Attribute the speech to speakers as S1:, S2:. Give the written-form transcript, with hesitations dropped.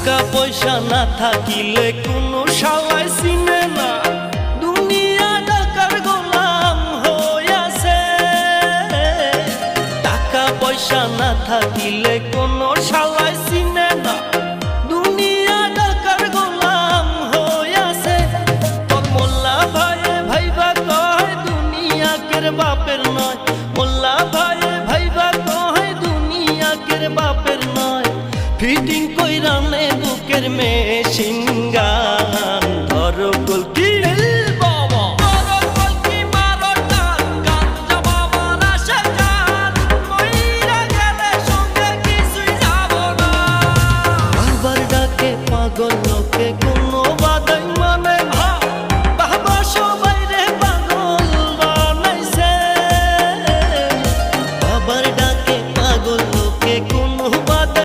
S1: টাকা পয়সা না থাকিলে কোনো শালায় চিনে না, দুনিয়া টাকার গোলাম হইয়াছে। টাকা পয়সা না থাকিলে কোনো শালায় চিনে না, দুনিয়া টাকার গোলাম হইয়াছে। তোর মোল্লা ভাইয়ে ভাইবা কয় দুনিয়া কের বাপের নয়, মোল্লা ভাইয়ে ভাইবা কয় দুনিয়া কের বাপের নয়। ফিটিং কইরা নে বুকের মেশিন গান, ধরো কলকি বাবা, ধরো কলকি মারো টান, গাঞ্জা বাবার আশা গান, মইরা গেলে সঙ্গে কিছুই যাব না। বাবার ডাকে পাগল